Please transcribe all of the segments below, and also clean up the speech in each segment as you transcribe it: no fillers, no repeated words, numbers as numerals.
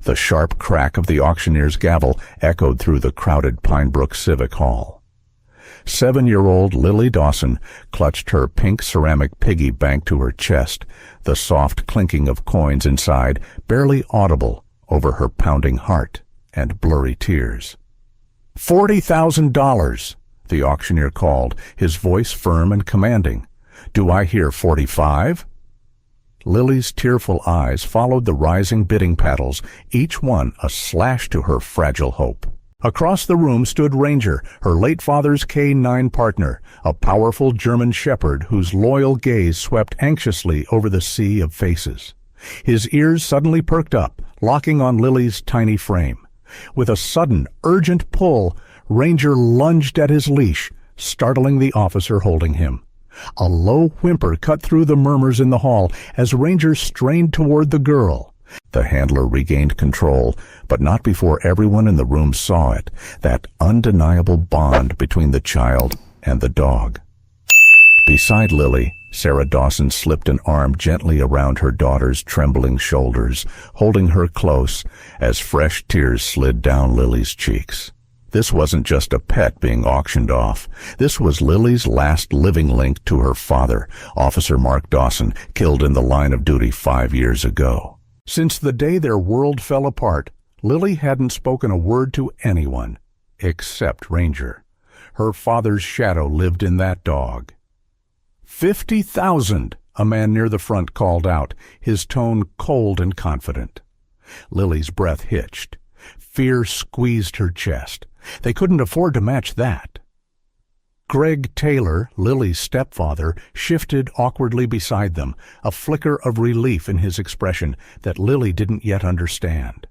The sharp crack of the auctioneer's gavel echoed through the crowded Pine Brook Civic Hall. 7-year-old Lily Dawson clutched her pink ceramic piggy bank to her chest, the soft clinking of coins inside barely audible over her pounding heart and blurry tears. $40,000, the auctioneer called, his voice firm and commanding. Do I hear 45? Lily's tearful eyes followed the rising bidding paddles, each one a slash to her fragile hope. Across the room stood Ranger, her late father's K-9 partner, a powerful German shepherd whose loyal gaze swept anxiously over the sea of faces. His ears suddenly perked up, locking on Lily's tiny frame. With a sudden, urgent pull, Ranger lunged at his leash, startling the officer holding him. A low whimper cut through the murmurs in the hall as Ranger strained toward the girl. The handler regained control, but not before everyone in the room saw it, that undeniable bond between the child and the dog. Beside Lily, Sarah Dawson slipped an arm gently around her daughter's trembling shoulders, holding her close as fresh tears slid down Lily's cheeks. This wasn't just a pet being auctioned off. This was Lily's last living link to her father, Officer Mark Dawson, killed in the line of duty 5 years ago. Since the day their world fell apart, Lily hadn't spoken a word to anyone, except Ranger. Her father's shadow lived in that dog. 50,000, a man near the front called out, his tone cold and confident. Lily's breath hitched. Fear squeezed her chest. They couldn't afford to match that. Greg Taylor, Lily's stepfather, shifted awkwardly beside them, a flicker of relief in his expression that Lily didn't yet understand.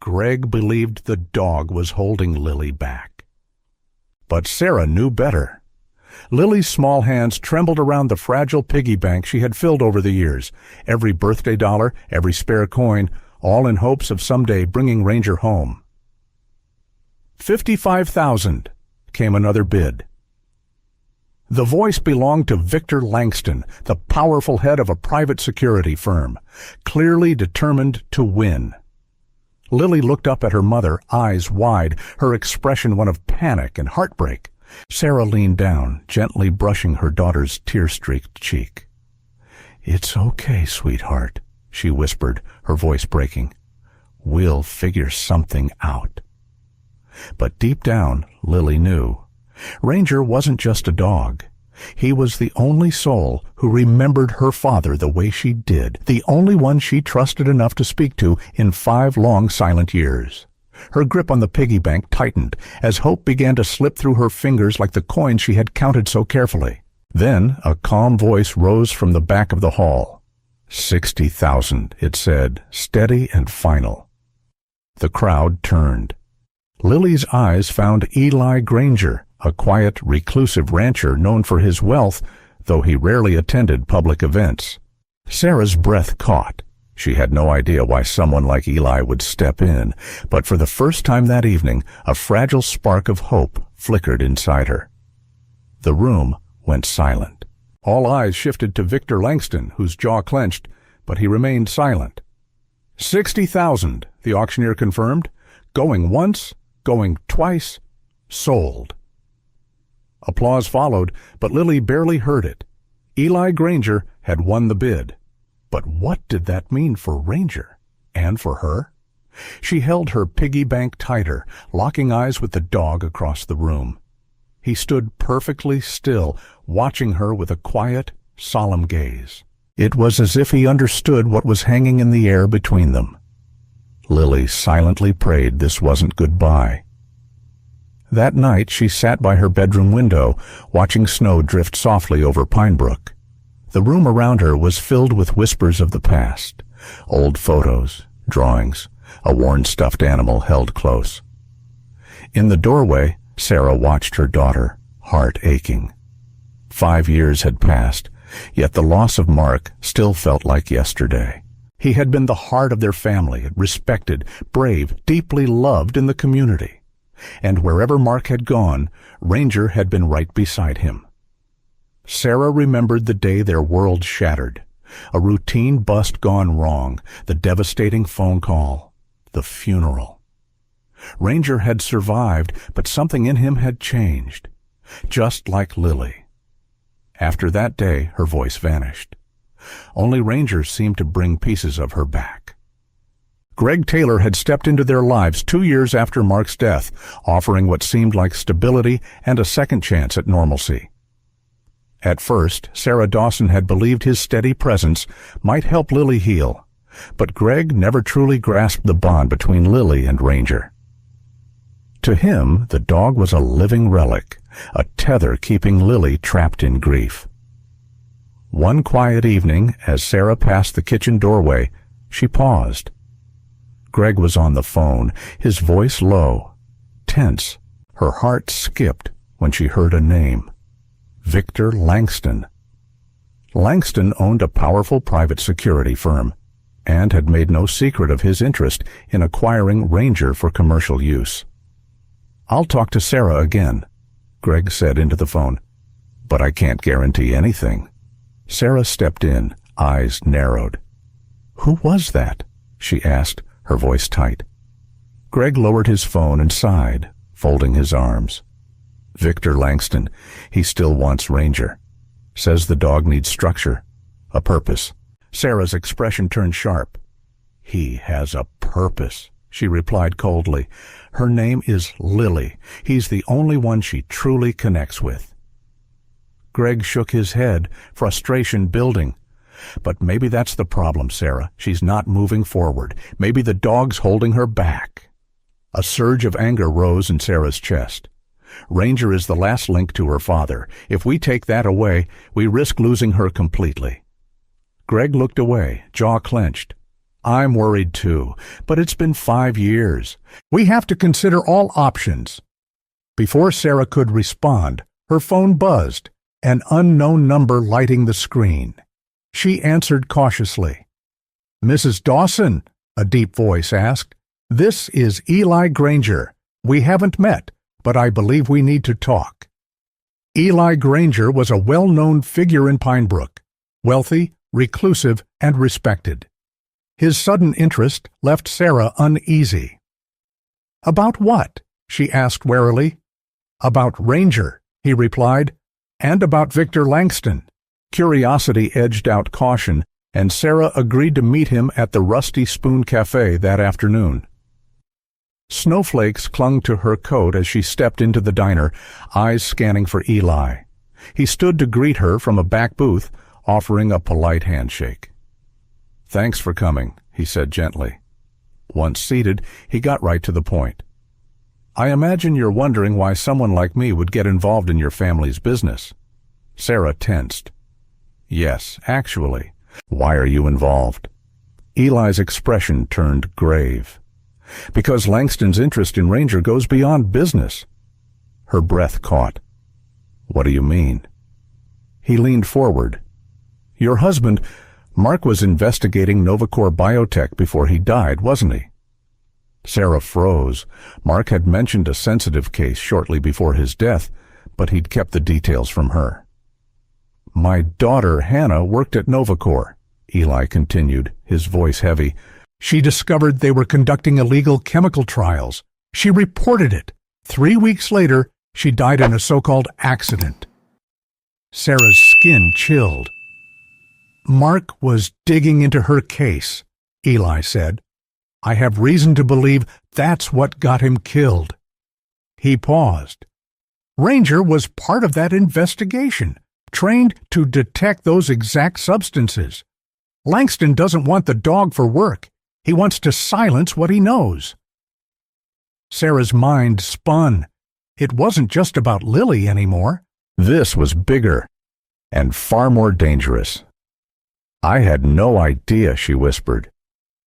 Greg believed the dog was holding Lily back. But Sarah knew better. Lily's small hands trembled around the fragile piggy bank she had filled over the years, every birthday dollar, every spare coin, all in hopes of someday bringing Ranger home. 55,000, came another bid. The voice belonged to Victor Langston, the powerful head of a private security firm, clearly determined to win. Lily looked up at her mother, eyes wide, her expression one of panic and heartbreak. Sarah leaned down, gently brushing her daughter's tear-streaked cheek. "It's okay, sweetheart," she whispered, her voice breaking. "We'll figure something out." But deep down, Lily knew. Ranger wasn't just a dog. He was the only soul who remembered her father the way she did, the only one she trusted enough to speak to in 5 long silent years. Her grip on the piggy bank tightened as hope began to slip through her fingers like the coins she had counted so carefully. Then a calm voice rose from the back of the hall. 60,000, it said, steady and final. The crowd turned. Lily's eyes found Eli Granger, a quiet, reclusive rancher known for his wealth, though he rarely attended public events. Sarah's breath caught. She had no idea why someone like Eli would step in, but for the first time that evening, a fragile spark of hope flickered inside her. The room went silent. All eyes shifted to Victor Langston, whose jaw clenched, but he remained silent. 60,000, the auctioneer confirmed. Going once, going twice, sold. Applause followed, but Lily barely heard it. Eli Granger had won the bid. But what did that mean for Ranger? And for her? She held her piggy bank tighter, locking eyes with the dog across the room. He stood perfectly still, watching her with a quiet, solemn gaze. It was as if he understood what was hanging in the air between them. Lily silently prayed this wasn't goodbye. That night she sat by her bedroom window, watching snow drift softly over Pine Brook. The room around her was filled with whispers of the past, old photos, drawings, a worn stuffed animal held close. In the doorway, Sarah watched her daughter, heart aching. 5 years had passed, yet the loss of Mark still felt like yesterday. He had been the heart of their family, respected, brave, deeply loved in the community. And wherever Mark had gone, Ranger had been right beside him. Sarah remembered the day their world shattered. A routine bust gone wrong, the devastating phone call. the funeral. Ranger had survived, but something in him had changed, just like Lily. After that day, her voice vanished. Only Ranger seemed to bring pieces of her back. Greg Taylor had stepped into their lives 2 years after Mark's death, offering what seemed like stability and a second chance at normalcy. At first, Sarah Dawson had believed his steady presence might help Lily heal, but Greg never truly grasped the bond between Lily and Ranger. To him, the dog was a living relic, a tether keeping Lily trapped in grief. One quiet evening, as Sarah passed the kitchen doorway, she paused. Greg was on the phone, his voice low, tense. Her heart skipped when she heard a name. Victor Langston. Langston owned a powerful private security firm and had made no secret of his interest in acquiring Ranger for commercial use. "I'll talk to Sarah again," Greg said into the phone, "but I can't guarantee anything." Sarah stepped in, eyes narrowed. "Who was that?" she asked, her voice tight. Greg lowered his phone and sighed, folding his arms. "Victor Langston. He still wants Ranger. Says the dog needs structure, a purpose." Sarah's expression turned sharp. "He has a purpose," she replied coldly. "Her name is Lily. He's the only one she truly connects with." Greg shook his head, frustration building. "But maybe that's the problem, Sarah. She's not moving forward. Maybe the dog's holding her back." A surge of anger rose in Sarah's chest. "Ranger is the last link to her father. If we take that away, we risk losing her completely." Greg looked away, jaw clenched. "I'm worried too, but it's been 5 years. We have to consider all options." Before Sarah could respond, her phone buzzed, an unknown number lighting the screen. She answered cautiously. "Mrs. Dawson," a deep voice asked, "this is Eli Granger. We haven't met, but I believe we need to talk." Eli Granger was a well-known figure in Pinebrook, wealthy, reclusive, and respected. His sudden interest left Sarah uneasy. "About what?" she asked warily. "About Ranger," he replied, "and about Victor Langston." Curiosity edged out caution, and Sarah agreed to meet him at the Rusty Spoon Cafe that afternoon. Snowflakes clung to her coat as she stepped into the diner, eyes scanning for Eli. He stood to greet her from a back booth, offering a polite handshake. "Thanks for coming," he said gently. Once seated, he got right to the point. "I imagine you're wondering why someone like me would get involved in your family's business." Sarah tensed. "Yes, actually. Why are you involved?" Eli's expression turned grave. "Because Langston's interest in Ranger goes beyond business." Her breath caught. "What do you mean?" He leaned forward. "Your husband, Mark, was investigating Novacor Biotech before he died, wasn't he?" Sarah froze. Mark had mentioned a sensitive case shortly before his death, but he'd kept the details from her. "My daughter, Hannah, worked at Novacor," Eli continued, his voice heavy. "She discovered they were conducting illegal chemical trials. She reported it. 3 weeks later, she died in a so-called accident." Sarah's skin chilled. "Mark was digging into her case," Eli said. "I have reason to believe that's what got him killed." He paused. "Ranger was part of that investigation, trained to detect those exact substances. Langston doesn't want the dog for work. He wants to silence what he knows." Sarah's mind spun. It wasn't just about Lily anymore. This was bigger and far more dangerous. "I had no idea," she whispered.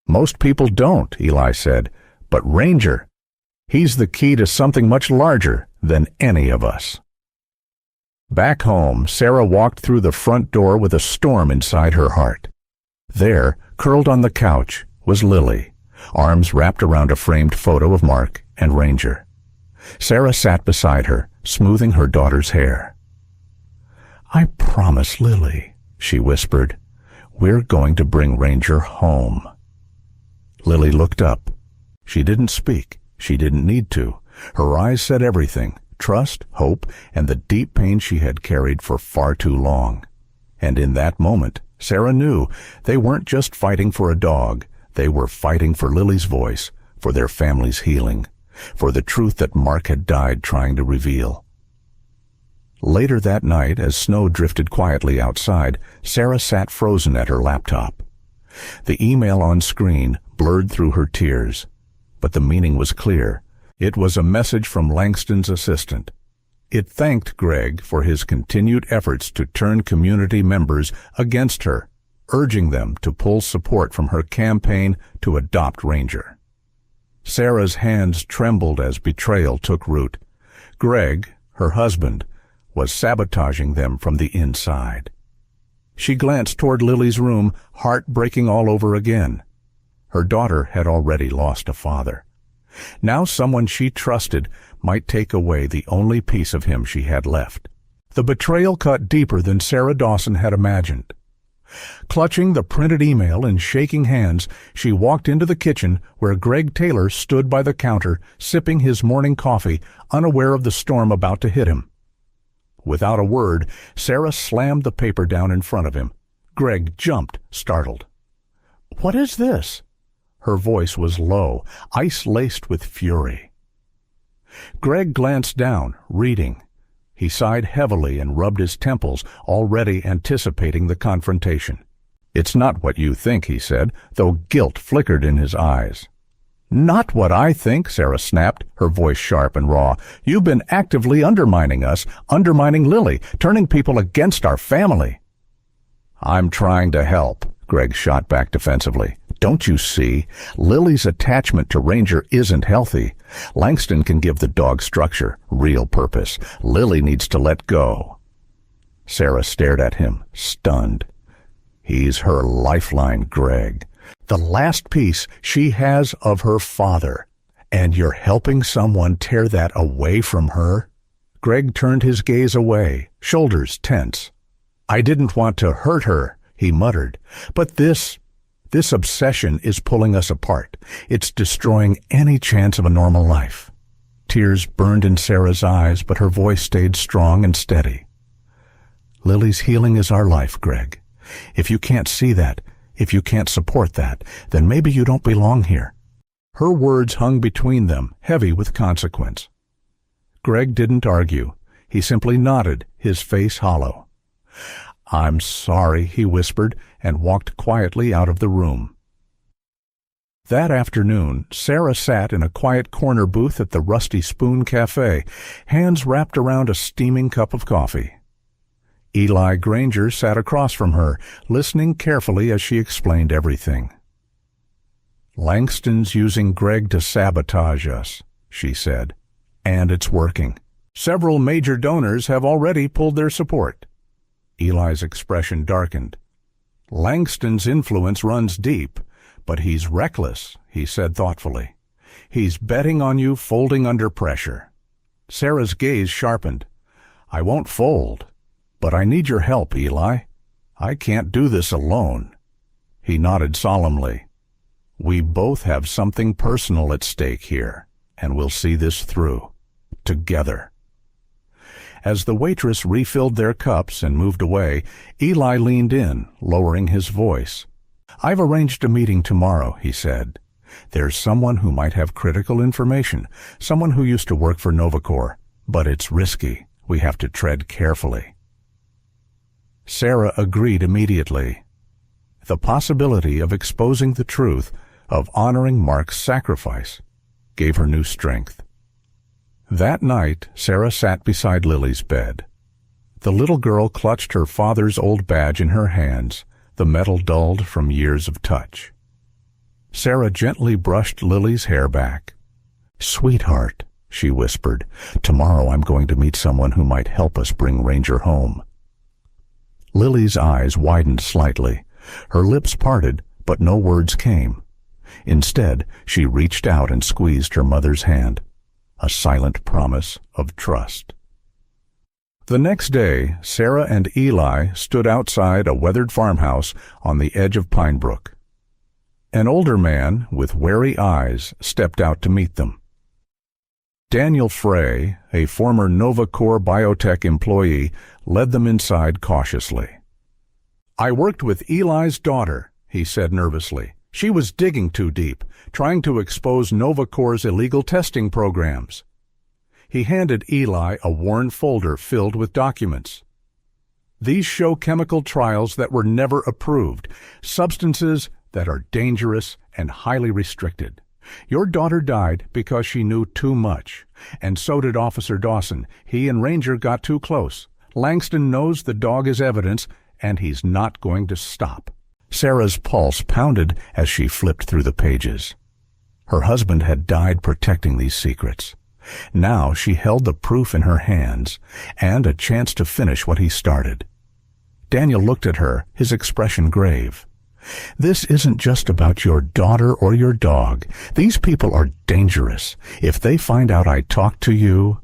"Most people don't," Eli said, "but Ranger, he's the key to something much larger than any of us." Back home, Sarah walked through the front door with a storm inside her heart. There, curled on the couch, was Lily, arms wrapped around a framed photo of Mark and Ranger. Sarah sat beside her, smoothing her daughter's hair. "I promise, Lily," she whispered, "we're going to bring Ranger home." Lily looked up. She didn't speak. She didn't need to. Her eyes said everything: trust, hope, and the deep pain she had carried for far too long. And in that moment, Sarah knew they weren't just fighting for a dog. They were fighting for Lily's voice, for their family's healing, for the truth that Mark had died trying to reveal. Later that night, as snow drifted quietly outside, Sarah sat frozen at her laptop. The email on screen blurred through her tears, but the meaning was clear. It was a message from Langston's assistant. It thanked Greg for his continued efforts to turn community members against her, urging them to pull support from her campaign to adopt Ranger. Sarah's hands trembled as betrayal took root. Greg, her husband, was sabotaging them from the inside. She glanced toward Lily's room, heart breaking all over again. Her daughter had already lost a father. Now someone she trusted might take away the only piece of him she had left. The betrayal cut deeper than Sarah Dawson had imagined. Clutching the printed email in shaking hands, she walked into the kitchen where Greg Taylor stood by the counter, sipping his morning coffee, unaware of the storm about to hit him. Without a word, Sarah slammed the paper down in front of him. Greg jumped, startled. "What is this?" Her voice was low, ice-laced with fury. Greg glanced down, reading. He sighed heavily and rubbed his temples, already anticipating the confrontation. "It's not what you think," he said, though guilt flickered in his eyes. "Not what I think," Sarah snapped, her voice sharp and raw. "You've been actively undermining us, undermining Lily, turning people against our family." "I'm trying to help," Greg shot back defensively. "Don't you see? Lily's attachment to Ranger isn't healthy. Langston can give the dog structure, real purpose. Lily needs to let go." Sarah stared at him, stunned. "He's her lifeline, Greg. The last piece she has of her father. And you're helping someone tear that away from her?" Greg turned his gaze away, shoulders tense. "I didn't want to hurt her," he muttered, "but this obsession is pulling us apart. It's destroying any chance of a normal life." Tears burned in Sarah's eyes, but her voice stayed strong and steady. "Lily's healing is our life, Greg. If you can't see that, if you can't support that, then maybe you don't belong here." Her words hung between them, heavy with consequence. Greg didn't argue. He simply nodded, his face hollow. "I'm sorry," he whispered, and walked quietly out of the room. That afternoon, Sarah sat in a quiet corner booth at the Rusty Spoon Cafe, hands wrapped around a steaming cup of coffee. Eli Granger sat across from her, listening carefully as she explained everything. "Langston's using Greg to sabotage us," she said, "and it's working. Several major donors have already pulled their support." Eli's expression darkened. "Langston's influence runs deep, but he's reckless," he said thoughtfully. "He's betting on you folding under pressure." Sarah's gaze sharpened. "I won't fold, but I need your help, Eli. I can't do this alone." He nodded solemnly. "We both have something personal at stake here, and we'll see this through. Together." As the waitress refilled their cups and moved away, Eli leaned in, lowering his voice. "I've arranged a meeting tomorrow," he said. "There's someone who might have critical information, someone who used to work for Novacor, but it's risky. We have to tread carefully." Sarah agreed immediately. The possibility of exposing the truth, of honoring Mark's sacrifice, gave her new strength. That night, Sarah sat beside Lily's bed. The little girl clutched her father's old badge in her hands, the metal dulled from years of touch. Sarah gently brushed Lily's hair back. "Sweetheart," she whispered, "tomorrow I'm going to meet someone who might help us bring Ranger home." Lily's eyes widened slightly. Her lips parted, but no words came. Instead, she reached out and squeezed her mother's hand. A silent promise of trust. The next day, Sarah and Eli stood outside a weathered farmhouse on the edge of Pine Brook. An older man with wary eyes stepped out to meet them. Daniel Frey, a former NovaCore biotech employee, led them inside cautiously. "I worked with Eli's daughter," he said nervously. "She was digging too deep, trying to expose NovaCore's illegal testing programs." He handed Eli a worn folder filled with documents. "These show chemical trials that were never approved, substances that are dangerous and highly restricted. Your daughter died because she knew too much, and so did Officer Dawson. He and Ranger got too close. Langston knows the dog is evidence, and he's not going to stop." Sarah's pulse pounded as she flipped through the pages. Her husband had died protecting these secrets. Now she held the proof in her hands, and a chance to finish what he started. Daniel looked at her, his expression grave. "This isn't just about your daughter or your dog. These people are dangerous. If they find out I talked to you—"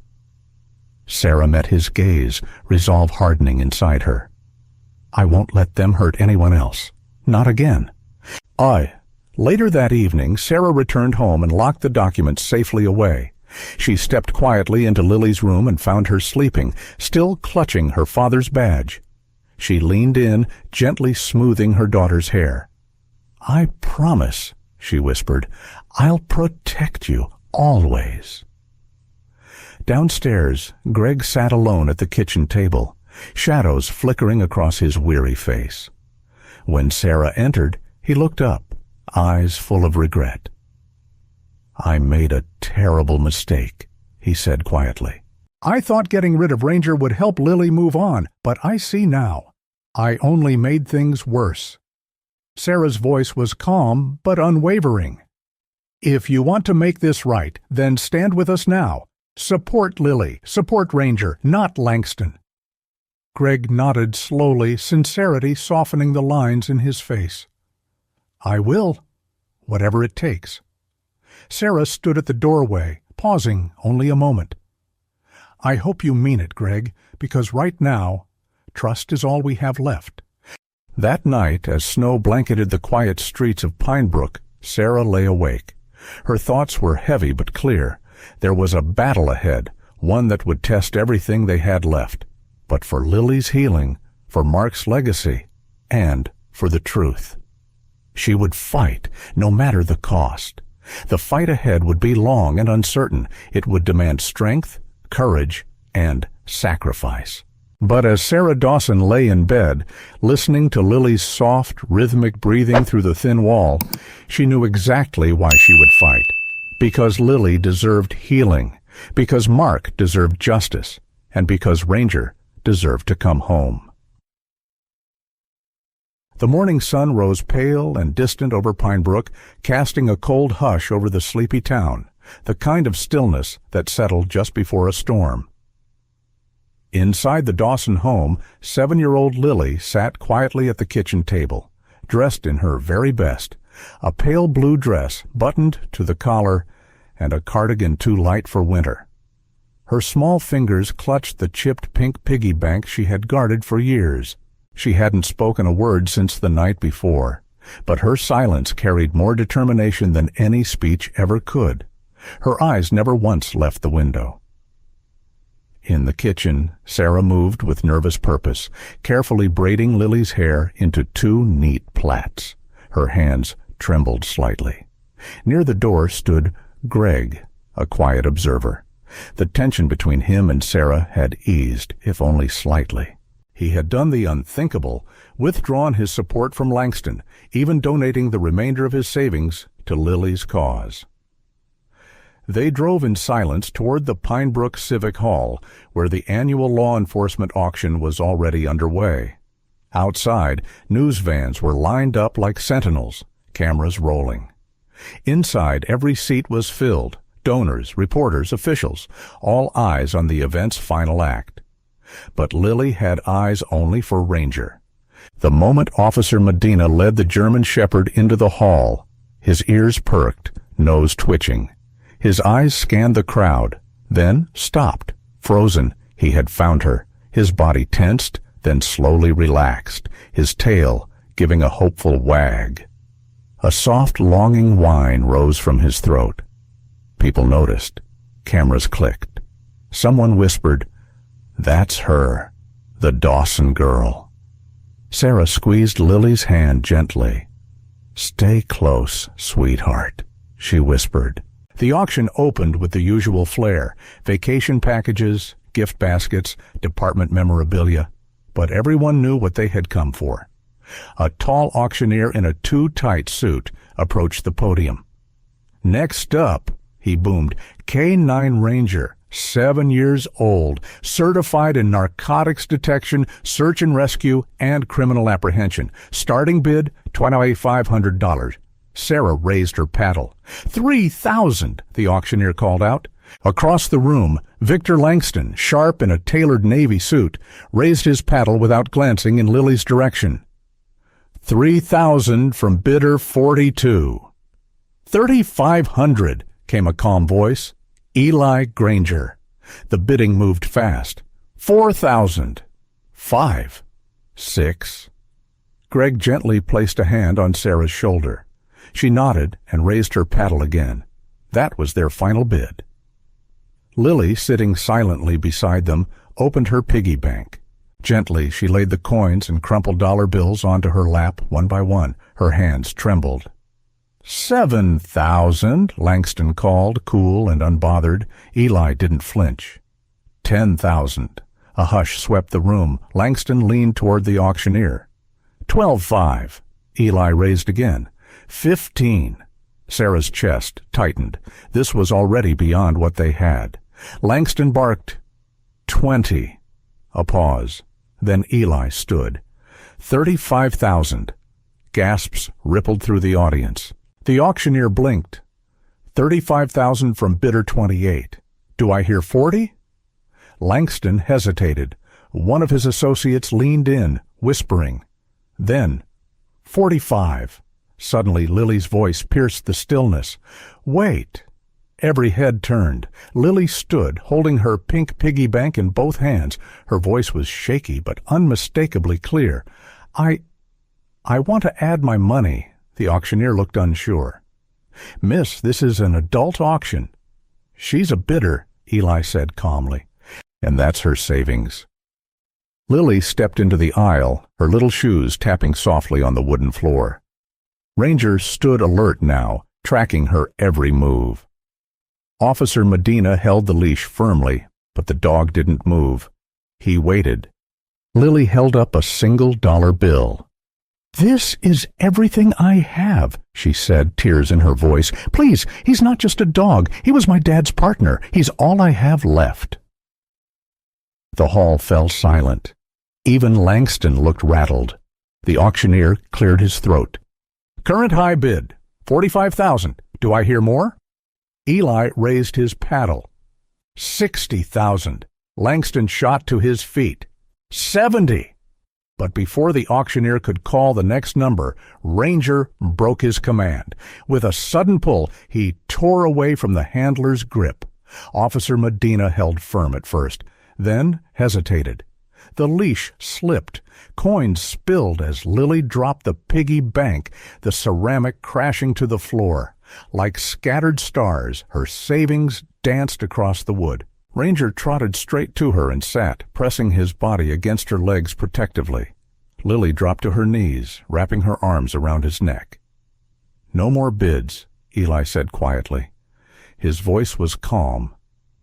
Sarah met his gaze, resolve hardening inside her. "I won't let them hurt anyone else. Not again." Later that evening, Sarah returned home and locked the documents safely away. She stepped quietly into Lily's room and found her sleeping, still clutching her father's badge. She leaned in, gently smoothing her daughter's hair. "I promise," she whispered, "I'll protect you, always." Downstairs, Greg sat alone at the kitchen table, shadows flickering across his weary face. When Sarah entered, he looked up, eyes full of regret. "I made a terrible mistake," he said quietly. "I thought getting rid of Ranger would help Lily move on, but I see now. I only made things worse." Sarah's voice was calm but unwavering. "If you want to make this right, then stand with us now. Support Lily, support Ranger, not Langston." Greg nodded slowly, sincerity softening the lines in his face. "I will, whatever it takes." Sarah stood at the doorway, pausing only a moment. "I hope you mean it, Greg, because right now, trust is all we have left." That night, as snow blanketed the quiet streets of Pine Brook, Sarah lay awake. Her thoughts were heavy but clear. There was a battle ahead, one that would test everything they had left. But for Lily's healing, for Mark's legacy, and for the truth. She would fight, no matter the cost. The fight ahead would be long and uncertain. It would demand strength, courage, and sacrifice. But as Sarah Dawson lay in bed, listening to Lily's soft, rhythmic breathing through the thin wall, she knew exactly why she would fight. Because Lily deserved healing, because Mark deserved justice, and because Ranger deserved to come home. The morning sun rose pale and distant over Pine Brook, casting a cold hush over the sleepy town, the kind of stillness that settled just before a storm. Inside the Dawson home, 7-year-old Lily sat quietly at the kitchen table, dressed in her very best, a pale blue dress buttoned to the collar and a cardigan too light for winter. Her small fingers clutched the chipped pink piggy bank she had guarded for years. She hadn't spoken a word since the night before, but her silence carried more determination than any speech ever could. Her eyes never once left the window. In the kitchen, Sarah moved with nervous purpose, carefully braiding Lily's hair into 2 neat plaits. Her hands trembled slightly. Near the door stood Greg, a quiet observer. The tension between him and Sarah had eased, if only slightly. He had done the unthinkable, withdrawn his support from Langston, even donating the remainder of his savings to Lily's cause. They drove in silence toward the Pine Brook Civic Hall, where the annual law enforcement auction was already underway. Outside, news vans were lined up like sentinels, cameras rolling. Inside, every seat was filled, donors, reporters, officials, all eyes on the event's final act. But Lily had eyes only for Ranger. The moment Officer Medina led the German shepherd into the hall, his ears perked, nose twitching. His eyes scanned the crowd, then stopped. Frozen, he had found her. His body tensed, then slowly relaxed, his tail giving a hopeful wag. A soft, longing whine rose from his throat. People noticed. Cameras clicked. Someone whispered, "That's her, the Dawson girl." Sarah squeezed Lily's hand gently. "Stay close, sweetheart," she whispered. The auction opened with the usual flair: vacation packages, gift baskets, department memorabilia. But everyone knew what they had come for. A tall auctioneer in a too-tight suit approached the podium. "Next up," he boomed, "K9 Ranger, 7 years old, certified in narcotics detection, search and rescue, and criminal apprehension. Starting bid, $2,500. Sarah raised her paddle. "3,000, the auctioneer called out. Across the room, Victor Langston, sharp in a tailored navy suit, raised his paddle without glancing in Lily's direction. "3,000 from bidder 42. "3,500, came a calm voice. Eli Granger. The bidding moved fast. 4,000. 5. 6. Greg gently placed a hand on Sarah's shoulder. She nodded and raised her paddle again. That was their final bid. Lily, sitting silently beside them, opened her piggy bank. Gently, she laid the coins and crumpled dollar bills onto her lap one by one. Her hands trembled. 7,000, Langston called, cool and unbothered. Eli didn't flinch. 10,000. A hush swept the room. Langston leaned toward the auctioneer. 12,500. Eli raised again. 15. Sarah's chest tightened. This was already beyond what they had. Langston barked, 20. A pause. Then Eli stood. 35,000. Gasps rippled through the audience. The auctioneer blinked. 35,000 from bidder 28. Do I hear 40? Langston hesitated. One of his associates leaned in, whispering. Then, 45. Suddenly Lily's voice pierced the stillness. Wait. Every head turned. Lily stood, holding her pink piggy bank in both hands. Her voice was shaky but unmistakably clear. I want to add my money. The auctioneer looked unsure. Miss, this is an adult auction. She's a bidder, Eli said calmly. And that's her savings. Lily stepped into the aisle, her little shoes tapping softly on the wooden floor. Ranger stood alert now, tracking her every move. Officer Medina held the leash firmly, but the dog didn't move. He waited. Lily held up a $1 bill. This is everything I have, she said, tears in her voice. Please, he's not just a dog. He was my dad's partner. He's all I have left. The hall fell silent. Even Langston looked rattled. The auctioneer cleared his throat. Current high bid, 45,000. Do I hear more? Eli raised his paddle. 60,000. Langston shot to his feet. 70. But before the auctioneer could call the next number, Ranger broke his command. With a sudden pull, he tore away from the handler's grip. Officer Medina held firm at first, then hesitated. The leash slipped. Coins spilled as Lily dropped the piggy bank, the ceramic crashing to the floor. Like scattered stars, her savings danced across the wood. Ranger trotted straight to her and sat, pressing his body against her legs protectively. Lily dropped to her knees, wrapping her arms around his neck. No more bids, Eli said quietly. His voice was calm,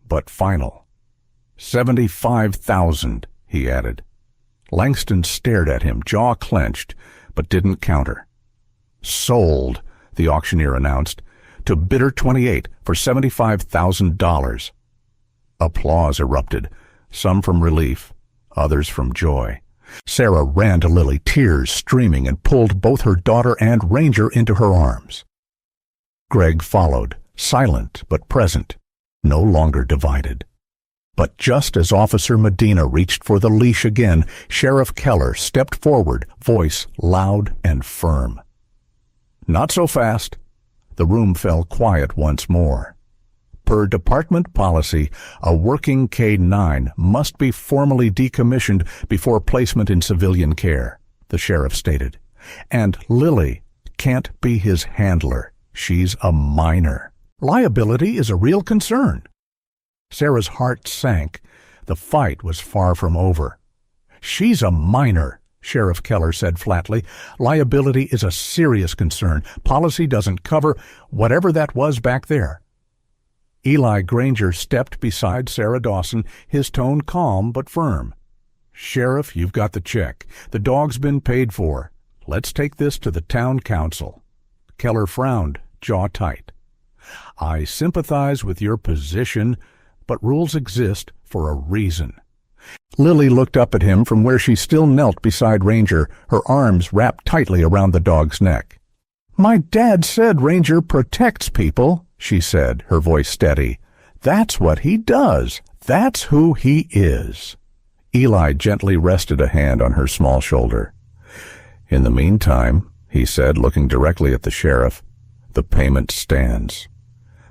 but final. 75,000, he added. Langston stared at him, jaw clenched, but didn't counter. Sold, the auctioneer announced, to bidder 28 for $75,000. Applause erupted, some from relief, others from joy. Sarah ran to Lily, tears streaming, and pulled both her daughter and Ranger into her arms. Greg followed, silent but present, no longer divided. But just as Officer Medina reached for the leash again, Sheriff Keller stepped forward, voice loud and firm. Not so fast. The room fell quiet once more. Per department policy, a working K9 must be formally decommissioned before placement in civilian care, the sheriff stated. And Lily, can't be his handler. She's a minor. Liability is a real concern. Sarah's heart sank. The fight was far from over. She's a minor, Sheriff Keller said flatly. Liability is a serious concern. Policy doesn't cover whatever that was back there. Eli Granger stepped beside Sarah Dawson, his tone calm but firm. Sheriff, you've got the check. The dog's been paid for. Let's take this to the town council. Keller frowned, jaw tight. I sympathize with your position, but rules exist for a reason. Lily looked up at him from where she still knelt beside Ranger, her arms wrapped tightly around the dog's neck. My dad said Ranger protects people, she said, her voice steady. That's what he does. That's who he is. Eli gently rested a hand on her small shoulder. In the meantime, he said, looking directly at the sheriff, the payment stands.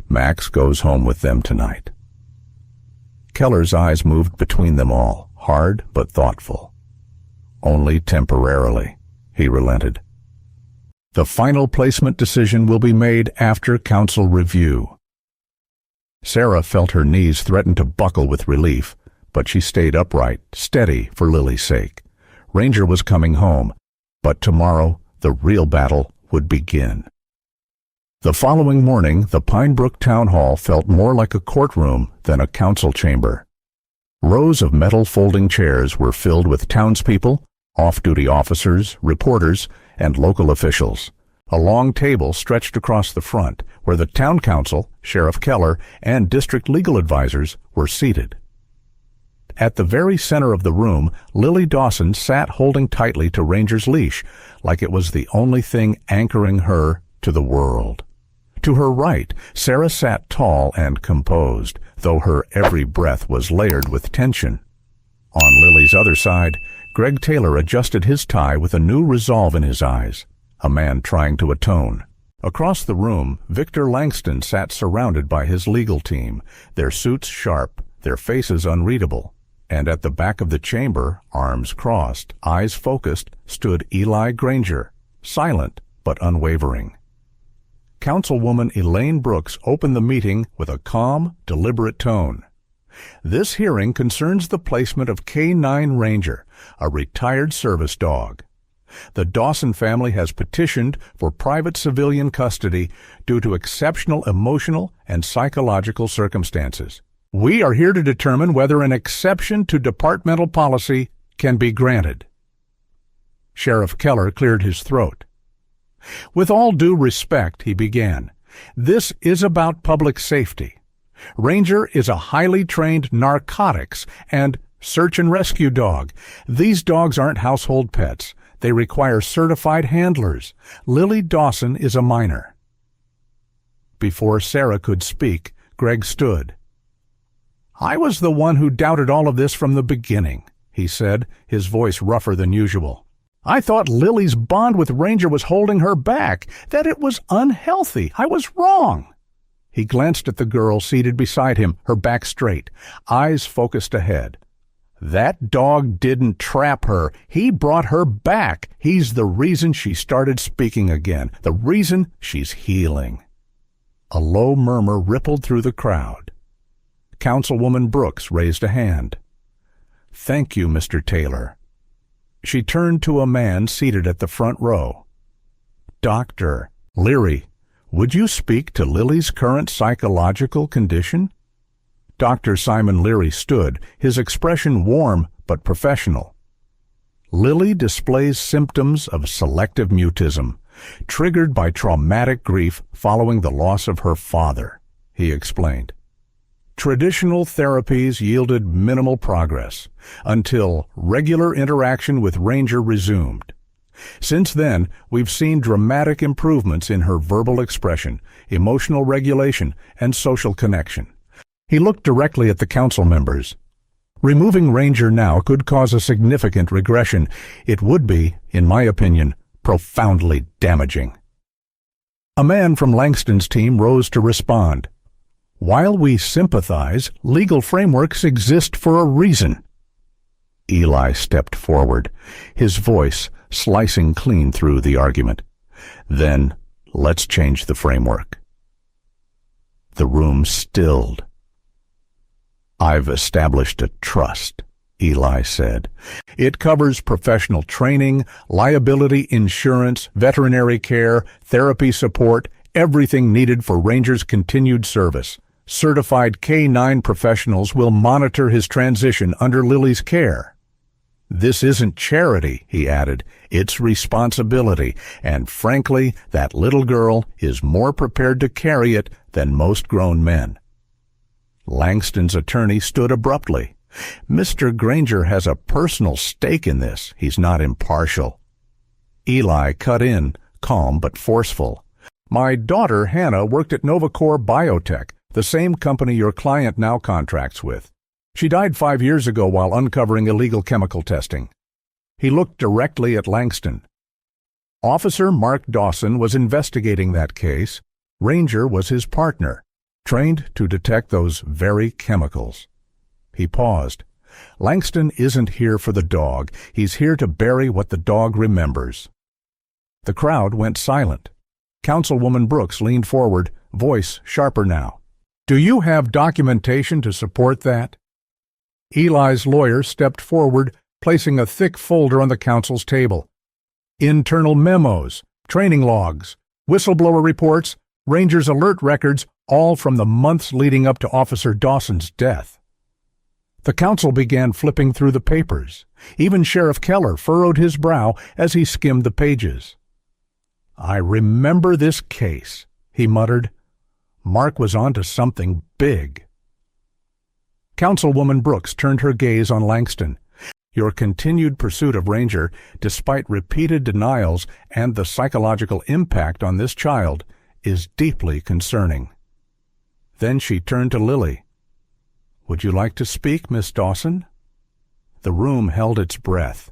Max goes home with them tonight. Keller's eyes moved between them all, hard but thoughtful. Only temporarily, he relented. The final placement decision will be made after council review. Sarah felt her knees threaten to buckle with relief, but she stayed upright, steady for Lily's sake. Ranger was coming home, but tomorrow the real battle would begin. The following morning, the Pine Brook Town Hall felt more like a courtroom than a council chamber. Rows of metal folding chairs were filled with townspeople, off-duty officers, reporters, and local officials. A long table stretched across the front, where the town council, Sheriff Keller, and district legal advisors were seated. At the very center of the room, Lily Dawson sat holding tightly to Ranger's leash, like it was the only thing anchoring her to the world. To her right, Sarah sat tall and composed, though her every breath was layered with tension. On Lily's other side, Greg Taylor adjusted his tie with a new resolve in his eyes, a man trying to atone. Across the room, Victor Langston sat surrounded by his legal team, their suits sharp, their faces unreadable. And at the back of the chamber, arms crossed, eyes focused, stood Eli Granger, silent but unwavering. Councilwoman Elaine Brooks opened the meeting with a calm, deliberate tone. This hearing concerns the placement of K9 Ranger, a retired service dog. The Dawson family has petitioned for private civilian custody due to exceptional emotional and psychological circumstances. We are here to determine whether an exception to departmental policy can be granted. Sheriff Keller cleared his throat. With all due respect, he began, this is about public safety. Ranger is a highly trained narcotics and search and rescue dog. These dogs aren't household pets. They require certified handlers. Lily Dawson is a minor. Before Sarah could speak, Greg stood. I was the one who doubted all of this from the beginning, he said, his voice rougher than usual. I thought Lily's bond with Ranger was holding her back, that it was unhealthy. I was wrong. He glanced at the girl seated beside him, her back straight, eyes focused ahead. That dog didn't trap her. He brought her back. He's the reason she started speaking again, the reason she's healing. A low murmur rippled through the crowd. Councilwoman Brooks raised a hand. Thank you, Mr. Taylor. She turned to a man seated at the front row. Dr. Leary, would you speak to Lily's current psychological condition? Dr. Simon Leary stood, his expression warm but professional. Lily displays symptoms of selective mutism, triggered by traumatic grief following the loss of her father, he explained. Traditional therapies yielded minimal progress until regular interaction with Ranger resumed. Since then, we've seen dramatic improvements in her verbal expression, emotional regulation, and social connection. He looked directly at the council members. Removing Ranger now could cause a significant regression. It would be, in my opinion, profoundly damaging. A man from Langston's team rose to respond. While we sympathize, legal frameworks exist for a reason. Eli stepped forward, his voice slicing clean through the argument. Then, let's change the framework. The room stilled. I've established a trust, Eli said. It covers professional training, liability insurance, veterinary care, therapy support, everything needed for Ranger's continued service. Certified K-9 professionals will monitor his transition under Lily's care. This isn't charity, he added. It's responsibility, and frankly, that little girl is more prepared to carry it than most grown men. Langston's attorney stood abruptly. Mr. Granger has a personal stake in this. He's not impartial. Eli cut in, calm but forceful. My daughter, Hannah, worked at Novacor Biotech, the same company your client now contracts with. She died 5 years ago while uncovering illegal chemical testing. He looked directly at Langston. Officer Mark Dawson was investigating that case. Ranger was his partner, trained to detect those very chemicals. He paused. Langston isn't here for the dog. He's here to bury what the dog remembers. The crowd went silent. Councilwoman Brooks leaned forward, voice sharper now. Do you have documentation to support that? Eli's lawyer stepped forward, placing a thick folder on the council's table. Internal memos, training logs, whistleblower reports, Ranger's alert records, all from the months leading up to Officer Dawson's death. The council began flipping through the papers. Even Sheriff Keller furrowed his brow as he skimmed the pages. I remember this case, he muttered. Mark was onto something big. Councilwoman Brooks turned her gaze on Langston. Your continued pursuit of Ranger, despite repeated denials and the psychological impact on this child, is deeply concerning. Then she turned to Lily. Would you like to speak, Miss Dawson? The room held its breath.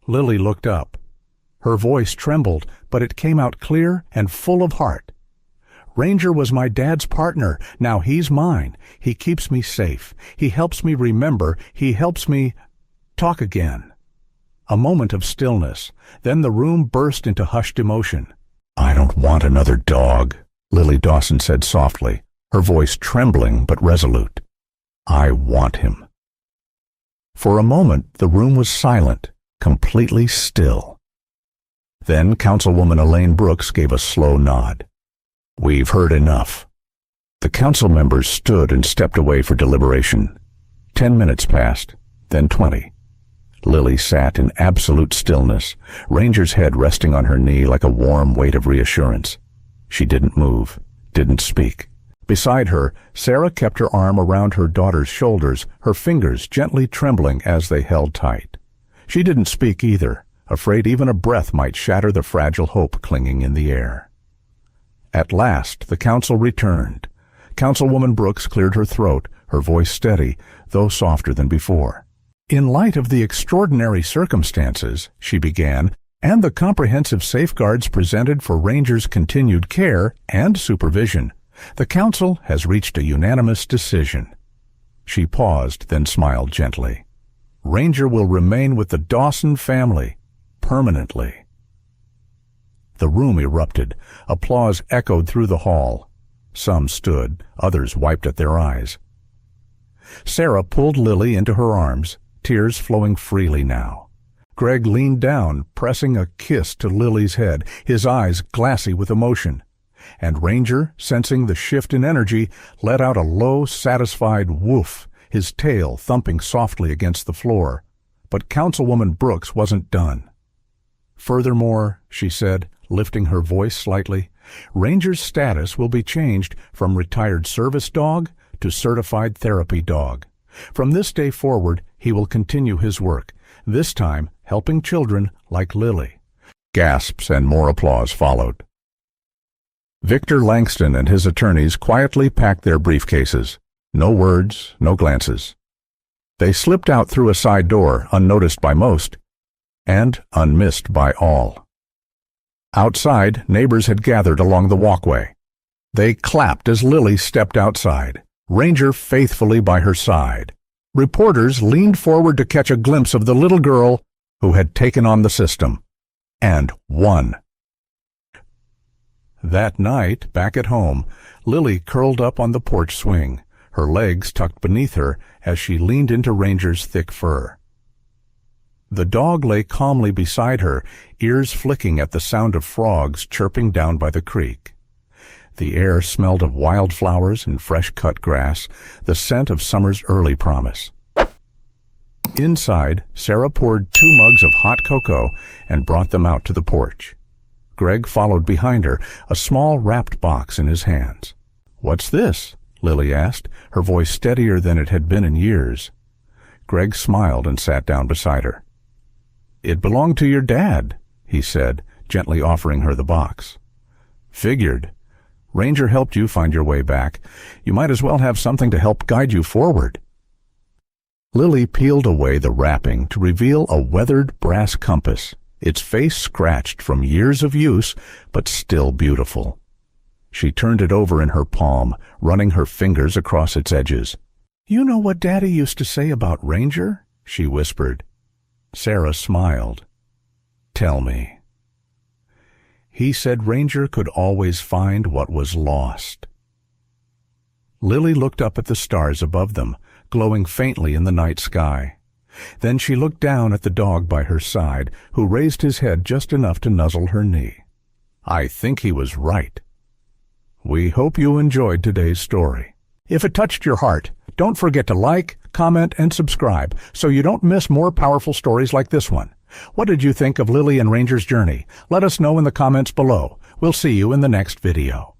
Lily looked up. Her voice trembled, but it came out clear and full of heart. Ranger was my dad's partner. Now he's mine. He keeps me safe. He helps me remember. He helps me talk again. A moment of stillness. Then the room burst into hushed emotion. I don't want another dog, Lily Dawson said softly, her voice trembling but resolute. I want him. For a moment, the room was silent, completely still. Then Councilwoman Elaine Brooks gave a slow nod. We've heard enough. The council members stood and stepped away for deliberation. 10 minutes passed, then 20. Lily sat in absolute stillness, Ranger's head resting on her knee like a warm weight of reassurance. She didn't move, didn't speak. Beside her, Sarah kept her arm around her daughter's shoulders, her fingers gently trembling as they held tight. She didn't speak either, afraid even a breath might shatter the fragile hope clinging in the air. At last, the council returned. Councilwoman Brooks cleared her throat, her voice steady, though softer than before. In light of the extraordinary circumstances, she began, and the comprehensive safeguards presented for Ranger's continued care and supervision, the council has reached a unanimous decision. She paused, then smiled gently. Ranger will remain with the Dawson family, permanently. The room erupted. Applause echoed through the hall. Some stood, others wiped at their eyes. Sarah pulled Lily into her arms, tears flowing freely now. Greg leaned down, pressing a kiss to Lily's head, his eyes glassy with emotion. And Ranger, sensing the shift in energy, let out a low, satisfied woof, his tail thumping softly against the floor. But Councilwoman Brooks wasn't done. Furthermore, she said, lifting her voice slightly, Ranger's status will be changed from retired service dog to certified therapy dog. From this day forward, he will continue his work, this time helping children like Lily. Gasps and more applause followed. Victor Langston and his attorneys quietly packed their briefcases. No words, no glances. They slipped out through a side door, unnoticed by most, and unmissed by all. Outside, neighbors had gathered along the walkway. They clapped as Lily stepped outside, Ranger faithfully by her side. Reporters leaned forward to catch a glimpse of the little girl who had taken on the system, and won. That night, back at home, Lily curled up on the porch swing, her legs tucked beneath her as she leaned into Ranger's thick fur. The dog lay calmly beside her, ears flicking at the sound of frogs chirping down by the creek. The air smelled of wildflowers and fresh-cut grass, the scent of summer's early promise. Inside, Sarah poured 2 mugs of hot cocoa and brought them out to the porch. Greg followed behind her, a small wrapped box in his hands. "What's this?" Lily asked, her voice steadier than it had been in years. Greg smiled and sat down beside her. "It belonged to your dad," he said, gently offering her the box. "Figured. Ranger helped you find your way back. You might as well have something to help guide you forward." Lily peeled away the wrapping to reveal a weathered brass compass, its face scratched from years of use, but still beautiful. She turned it over in her palm, running her fingers across its edges. "You know what Daddy used to say about Ranger?" she whispered. Sarah smiled. "Tell me." "He said Ranger could always find what was lost." Lily looked up at the stars above them, glowing faintly in the night sky. Then she looked down at the dog by her side, who raised his head just enough to nuzzle her knee. "I think he was right." We hope you enjoyed today's story. If it touched your heart, don't forget to like, comment, and subscribe so you don't miss more powerful stories like this one. What did you think of Lily and Ranger's journey? Let us know in the comments below. We'll see you in the next video.